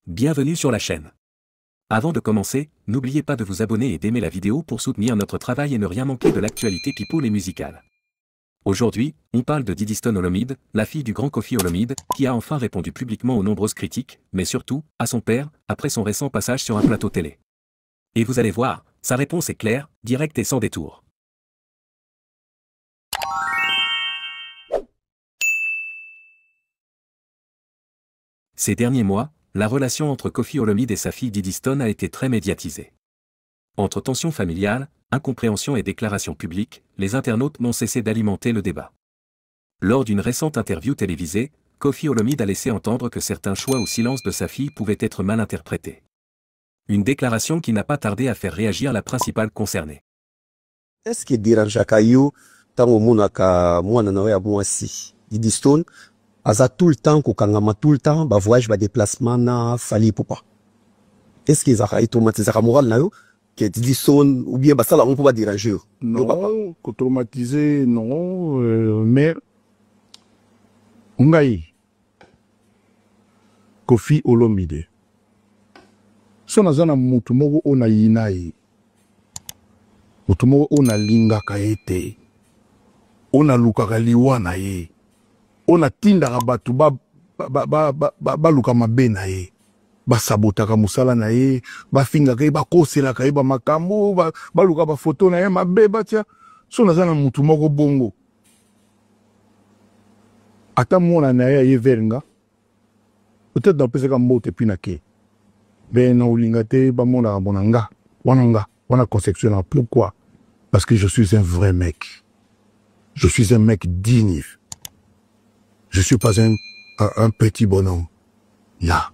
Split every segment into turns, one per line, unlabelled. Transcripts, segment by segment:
Bienvenue sur la chaîne. Avant de commencer, n'oubliez pas de vous abonner et d'aimer la vidéo pour soutenir notre travail et ne rien manquer de l'actualité people et musicale. Aujourd'hui, on parle de Didi Stone Olomide, la fille du grand Koffi Olomide, qui a enfin répondu publiquement aux nombreuses critiques, mais surtout, à son père, après son récent passage sur un plateau télé. Et vous allez voir, sa réponse est claire, directe et sans détour. Ces derniers mois, la relation entre Koffi Olomide et sa fille Didi Stone a été très médiatisée. Entre tensions familiales, incompréhension et déclarations publiques, les internautes n'ont cessé d'alimenter le débat. Lors d'une récente interview télévisée, Koffi Olomide a laissé entendre que certains choix ou silences de sa fille pouvaient être mal interprétés. Une déclaration qui n'a pas tardé à faire réagir la principale concernée.
Est-ce que dérangeaka yo tango monaka mwana na we ya mwasi Didi Stone aza tout le temps kokangama tout le temps ba voyage ba déplacement na Fally Ipupa? Est-ce que ezaka automatisera moral na yo que Didi Stone ou bien basala on peut pas déranger yo?
Non, automatiser non, mais ngai Koffi Olomide so nazana mutu moko ona yinaye mutu moko ona lingaka ete ona lukaka liwa na ye ona tindaka batu baluka mabe na ye basabotaka musala na ye bafingaka ye bakoselaka ye bamakambo baluka bafoto na ye mabe batia so nazana mutu moko bongo ata mona na ye verenga peut-être napesaka mbote mpina ke ben na olinga te bamonaka bona wana conception. Pourquoi? Parce que je suis un vrai mec. Je suis un mec digne. Je suis pas un petit bonhomme. Là.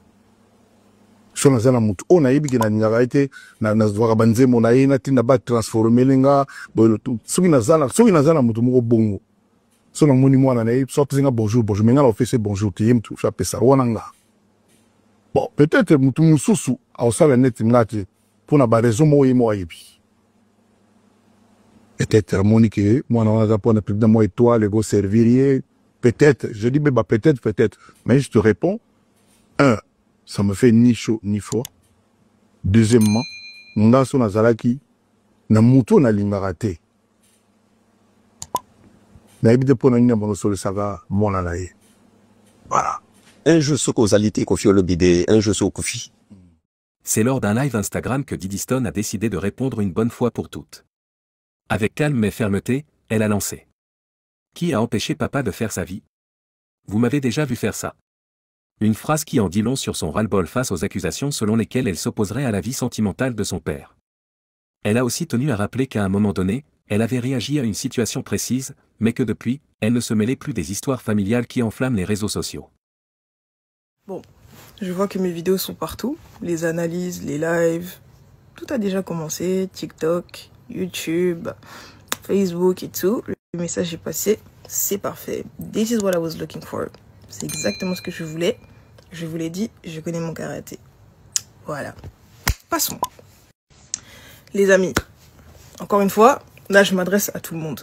So nazana mutu ona yebiki na ningaka ete na zwaka banzemo na ye na tinda ba transformer lenga boyo tout. Soki nazana mutu moko bongo. So na moni mwana na ye so pesinga bonjour menga la office bonjour te yem tu chape sa wana nga. Bon, peut-être mutu mususu a osala net ngati pour na ba raison mo yemo ayebi. Peut-être monique moi on a pour na président moi étoile go servir. Peut-être, je dis bah peut-être, mais je te réponds. Un, ça me fait ni chaud ni froid. Deuxièmement, nga so nazalaki na mutu na lingarate. Na ebide pour na nyamba no solo saga mona na ye. Voilà.
Un jeu sur causalité Koffi Olomide, un jeu sur Koffi.
C'est lors d'un live Instagram que Didi Stone a décidé de répondre une bonne fois pour toutes. Avec calme mais fermeté, elle a lancé. Qui a empêché papa de faire sa vie? Vous m'avez déjà vu faire ça. Une phrase qui en dit long sur son ras-le-bol face aux accusations selon lesquelles elle s'opposerait à la vie sentimentale de son père. Elle a aussi tenu à rappeler qu'à un moment donné, elle avait réagi à une situation précise, mais que depuis, elle ne se mêlait plus des histoires familiales qui enflamment les réseaux sociaux.
Bon, je vois que mes vidéos sont partout, les analyses, les lives, tout a déjà commencé, TikTok, YouTube, Facebook et tout. Le message est passé, c'est parfait. This is what I was looking for. C'est exactement ce que je voulais. Je vous l'ai dit, je connais mon karaté. Voilà. Passons. Les amis, encore une fois, là je m'adresse à tout le monde.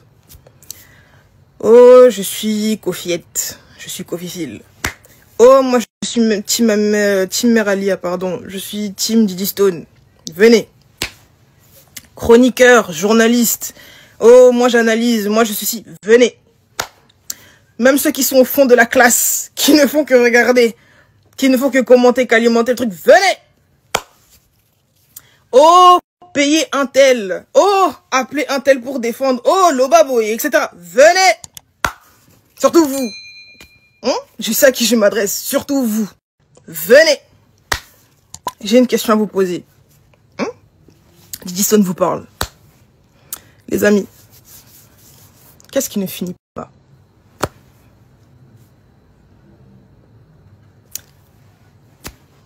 Oh, je suis Koffiette. Je suis Koffifile. Oh, moi je suis team Meralia, pardon. Je suis team Didi Stone. Venez. Chroniqueur, journaliste. Oh, moi j'analyse, moi je suis ci. Venez. Même ceux qui sont au fond de la classe, qui ne font que regarder, qui ne font que commenter, qu'alimenter le truc. Venez. Oh, payez un tel. Oh, appelez un tel pour défendre. Oh, Lobaboy, etc. Venez. Surtout vous. Je sais à qui je m'adresse. Surtout vous. Venez. J'ai une question à vous poser. Didi Stone vous parle. Les amis, qu'est-ce qui ne finit pas?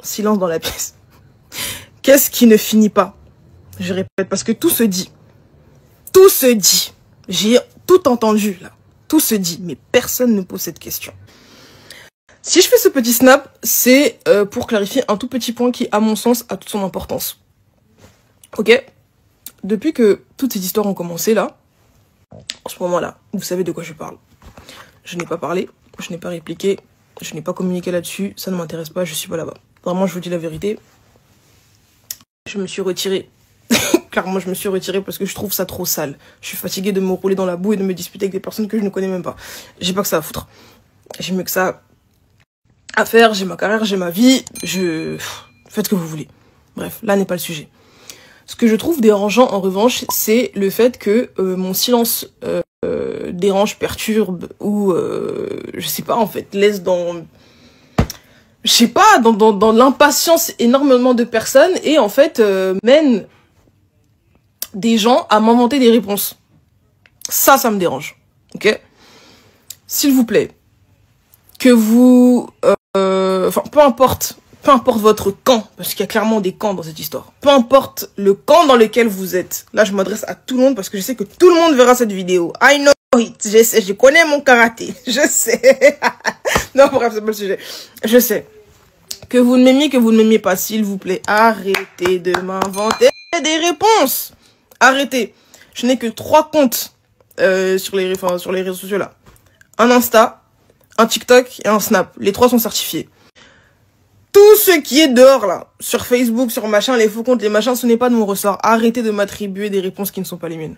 Silence dans la pièce. Qu'est-ce qui ne finit pas? Je répète, parce que tout se dit. Tout se dit. J'ai tout entendu, là. Tout se dit, mais personne ne pose cette question. Si je fais ce petit snap, c'est pour clarifier un tout petit point qui, à mon sens, a toute son importance. Ok? Depuis que toutes ces histoires ont commencé, là, en ce moment-là, vous savez de quoi je parle. Je n'ai pas parlé, je n'ai pas répliqué, je n'ai pas communiqué là-dessus, ça ne m'intéresse pas, je suis pas là-bas. Vraiment, je vous dis la vérité. Je me suis retirée. Clairement, je me suis retirée parce que je trouve ça trop sale. Je suis fatiguée de me rouler dans la boue et de me disputer avec des personnes que je ne connais même pas. J'ai pas que ça à foutre. J'ai mieux que ça à faire. J'ai ma carrière, j'ai ma vie. Faites ce que vous voulez. Bref, là n'est pas le sujet. Ce que je trouve dérangeant, en revanche, c'est le fait que mon silence dérange, perturbe ou, je sais pas, en fait, laisse dans... Je sais pas, dans l'impatience énormément de personnes et, en fait, mène des gens à m'inventer des réponses. Ça me dérange. Ok? S'il vous plaît, que vous... Enfin, peu importe votre camp, parce qu'il y a clairement des camps dans cette histoire. Peu importe le camp dans lequel vous êtes. Là, je m'adresse à tout le monde parce que je sais que tout le monde verra cette vidéo. I know it. Je sais, je connais mon karaté. Je sais. Non, bref, c'est pas le sujet. Je sais. Que vous ne m'aimiez pas, s'il vous plaît. Arrêtez de m'inventer des réponses. Arrêtez. Je n'ai que 3 comptes sur les réseaux sociaux là. Un Insta, un TikTok et un Snap. Les 3 sont certifiés. Tout ce qui est dehors là, sur Facebook, sur machin, les faux comptes, les machins, ce n'est pas de mon ressort. Arrêtez de m'attribuer des réponses qui ne sont pas les miennes.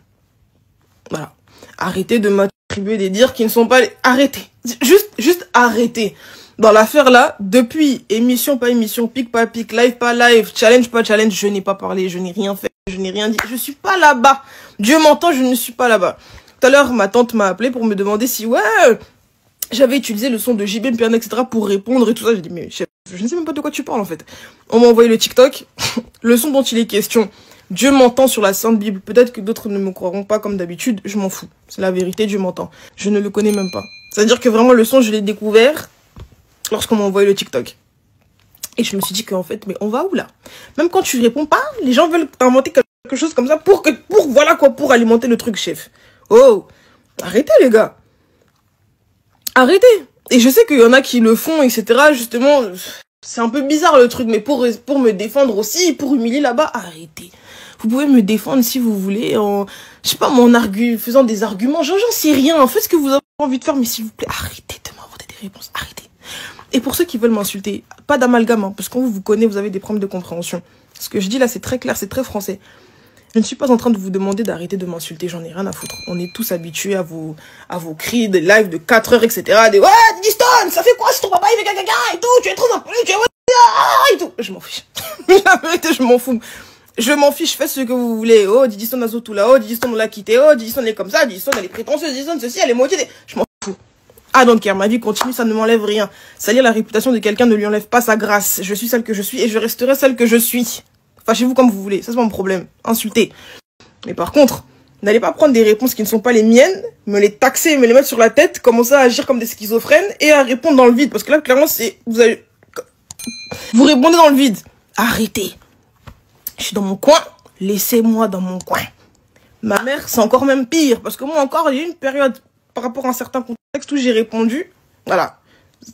Voilà. Arrêtez de m'attribuer des dires qui ne sont pas les... Arrêtez. Juste arrêtez. Dans l'affaire là, depuis émission pas émission, pic pas pic, live pas live, challenge pas challenge, je n'ai pas parlé, je n'ai rien fait, je n'ai rien dit. Je suis pas là-bas. Dieu m'entend, je ne suis pas là-bas. Tout à l'heure, ma tante m'a appelé pour me demander si, ouais, j'avais utilisé le son de JB Mpiana, etc. pour répondre et tout ça. J'ai dit, mais je ne sais même pas de quoi tu parles, en fait. On m'a envoyé le TikTok, le son dont il est question. Dieu m'entend sur la Sainte Bible. Peut-être que d'autres ne me croiront pas comme d'habitude. Je m'en fous. C'est la vérité, Dieu m'entend. Je ne le connais même pas. C'est-à-dire que vraiment, le son, je l'ai découvert lorsqu'on m'a envoyé le TikTok. Et je me suis dit qu'en fait, mais on va où, là? Même quand tu réponds pas, les gens veulent inventer quelque chose comme ça pour voilà quoi, pour alimenter le truc, chef. Oh, arrêtez, les gars. Arrêtez. Et je sais qu'il y en a qui le font, etc. Justement, c'est un peu bizarre le truc, mais pour me défendre aussi, pour humilier là-bas, arrêtez. Vous pouvez me défendre si vous voulez, en, je sais pas, faisant des arguments. J'en sais rien. Faites ce que vous avez envie de faire, mais s'il vous plaît, arrêtez de m'inventer des réponses. Arrêtez. Et pour ceux qui veulent m'insulter, pas d'amalgame, hein, parce qu'on vous connaît, vous avez des problèmes de compréhension. Ce que je dis là, c'est très clair, c'est très français. Je ne suis pas en train de vous demander d'arrêter de m'insulter, j'en ai rien à foutre. On est tous habitués à vos cris, des lives de 4 heures, etc. Des « Ouais, Didiston, ça fait quoi si ton papa il fait caca et tout, tu es trop impoli, tu es... » et tout. Je m'en fiche. La vérité, je m'en fous. Je m'en fiche, faites ce que vous voulez. Oh, Didiston a tout là, oh, Didiston on l'a quitté, oh, Didiston est comme ça, Didiston elle est prétentieuse, Didiston ceci, elle est moitié... Je m'en fous. Ah donc, ma vie continue, ça ne m'enlève rien. Salir la réputation de quelqu'un ne lui enlève pas sa grâce. Je suis celle que je suis et je resterai celle que je suis. Fâchez-vous comme vous voulez, ça c'est pas mon problème. Insultez. Mais par contre, n'allez pas prendre des réponses qui ne sont pas les miennes, me les taxer, me les mettre sur la tête, commencer à agir comme des schizophrènes et à répondre dans le vide. Parce que là, clairement, vous répondez dans le vide. Arrêtez. Je suis dans mon coin, laissez-moi dans mon coin. Ma mère, c'est encore même pire. Parce que moi encore, il y a eu une période par rapport à un certain contexte où j'ai répondu. Voilà.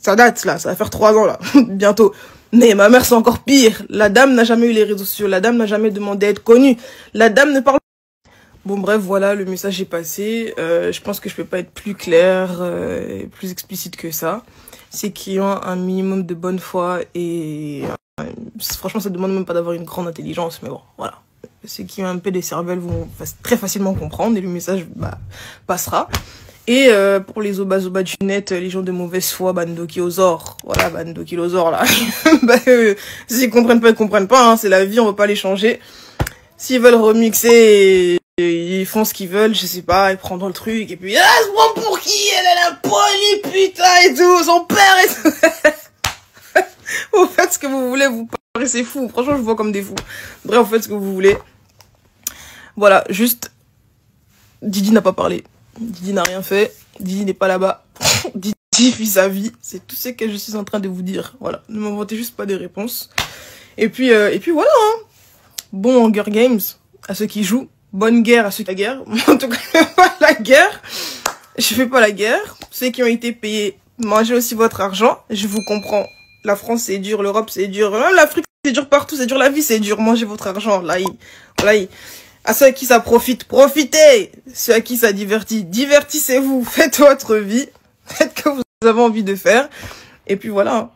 Ça date là, ça va faire 3 ans là, bientôt. Mais ma mère, c'est encore pire. La dame n'a jamais eu les réseaux sociaux. La dame n'a jamais demandé à être connue. La dame ne parle pas. Bon, bref, voilà, le message est passé. Je pense que je peux pas être plus clair, plus explicite que ça. C'est qu'ils ont un minimum de bonne foi et... franchement, ça demande même pas d'avoir une grande intelligence, mais bon, voilà. Ceux qui ont un peu des cervelles vont très facilement comprendre et le message passera. Et pour les obas du net, les gens de mauvaise foi, bandokiosor, voilà, bandokiosor là, s'ils comprennent pas, ils comprennent pas, hein, c'est la vie, on va pas les changer. S'ils veulent remixer, ils font ce qu'ils veulent, je sais pas, ils prendront le truc, et puis, ah, se prend pour qui? Elle a la poli, putain, et tout, son père et tout. Vous faites ce que vous voulez, vous paraissez fous, franchement, je vous vois comme des fous. Bref, vous faites ce que vous voulez. Voilà, juste, Didi n'a pas parlé. Didi n'a rien fait, Didi n'est pas là-bas, Didi vit sa vie, c'est tout ce que je suis en train de vous dire, voilà, ne m'inventez juste pas des réponses. Et puis voilà, hein. Bon Hunger Games à ceux qui jouent, bonne guerre à ceux qui font la guerre, en tout cas, je fais pas la guerre, je fais pas la guerre, ceux qui ont été payés, mangez aussi votre argent, je vous comprends, la France c'est dur, l'Europe c'est dur, l'Afrique c'est dur partout, c'est dur, la vie c'est dur, mangez votre argent, là. À ceux à qui ça profite, profitez. Ceux à qui ça divertit, divertissez-vous. Faites votre vie. Faites ce que vous avez envie de faire. Et puis voilà.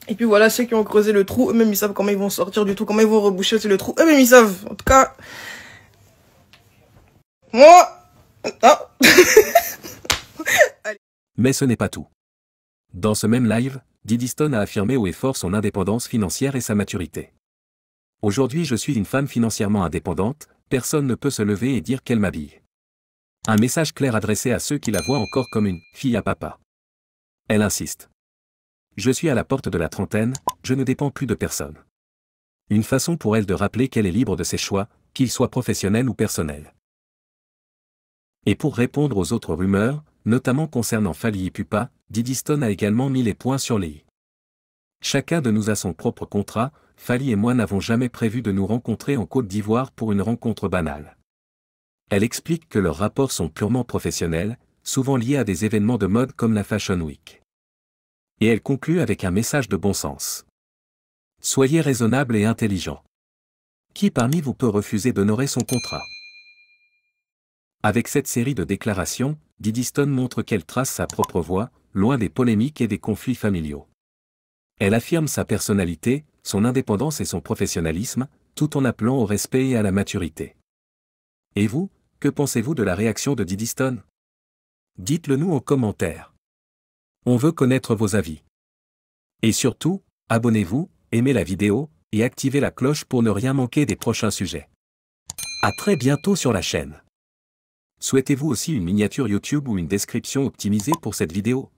Et puis voilà, ceux qui ont creusé le trou, eux-mêmes ils savent comment ils vont sortir du trou, comment ils vont reboucher aussi le trou. Eux-mêmes ils savent. En tout cas, moi, ah.
Mais ce n'est pas tout. Dans ce même live, Diddy Stone a affirmé haut et fort son indépendance financière et sa maturité. Aujourd'hui, je suis une femme financièrement indépendante, personne ne peut se lever et dire qu'elle m'habille. Un message clair adressé à ceux qui la voient encore comme une fille à papa. Elle insiste. Je suis à la porte de la trentaine, je ne dépends plus de personne. Une façon pour elle de rappeler qu'elle est libre de ses choix, qu'ils soient professionnels ou personnels. Et pour répondre aux autres rumeurs, notamment concernant Fally Ipupa, Diddy Stone a également mis les points sur les i. Chacun de nous a son propre contrat, Fally et moi n'avons jamais prévu de nous rencontrer en Côte d'Ivoire pour une rencontre banale. Elle explique que leurs rapports sont purement professionnels, souvent liés à des événements de mode comme la Fashion Week. Et elle conclut avec un message de bon sens. Soyez raisonnable et intelligent. Qui parmi vous peut refuser d'honorer son contrat? Avec cette série de déclarations, Diddy Stone montre qu'elle trace sa propre voie, loin des polémiques et des conflits familiaux. Elle affirme sa personnalité, son indépendance et son professionnalisme, tout en appelant au respect et à la maturité. Et vous, que pensez-vous de la réaction de Diddy Stone? Dites-le nous en commentaire. On veut connaître vos avis. Et surtout, abonnez-vous, aimez la vidéo, et activez la cloche pour ne rien manquer des prochains sujets. À très bientôt sur la chaîne. Souhaitez-vous aussi une miniature YouTube ou une description optimisée pour cette vidéo?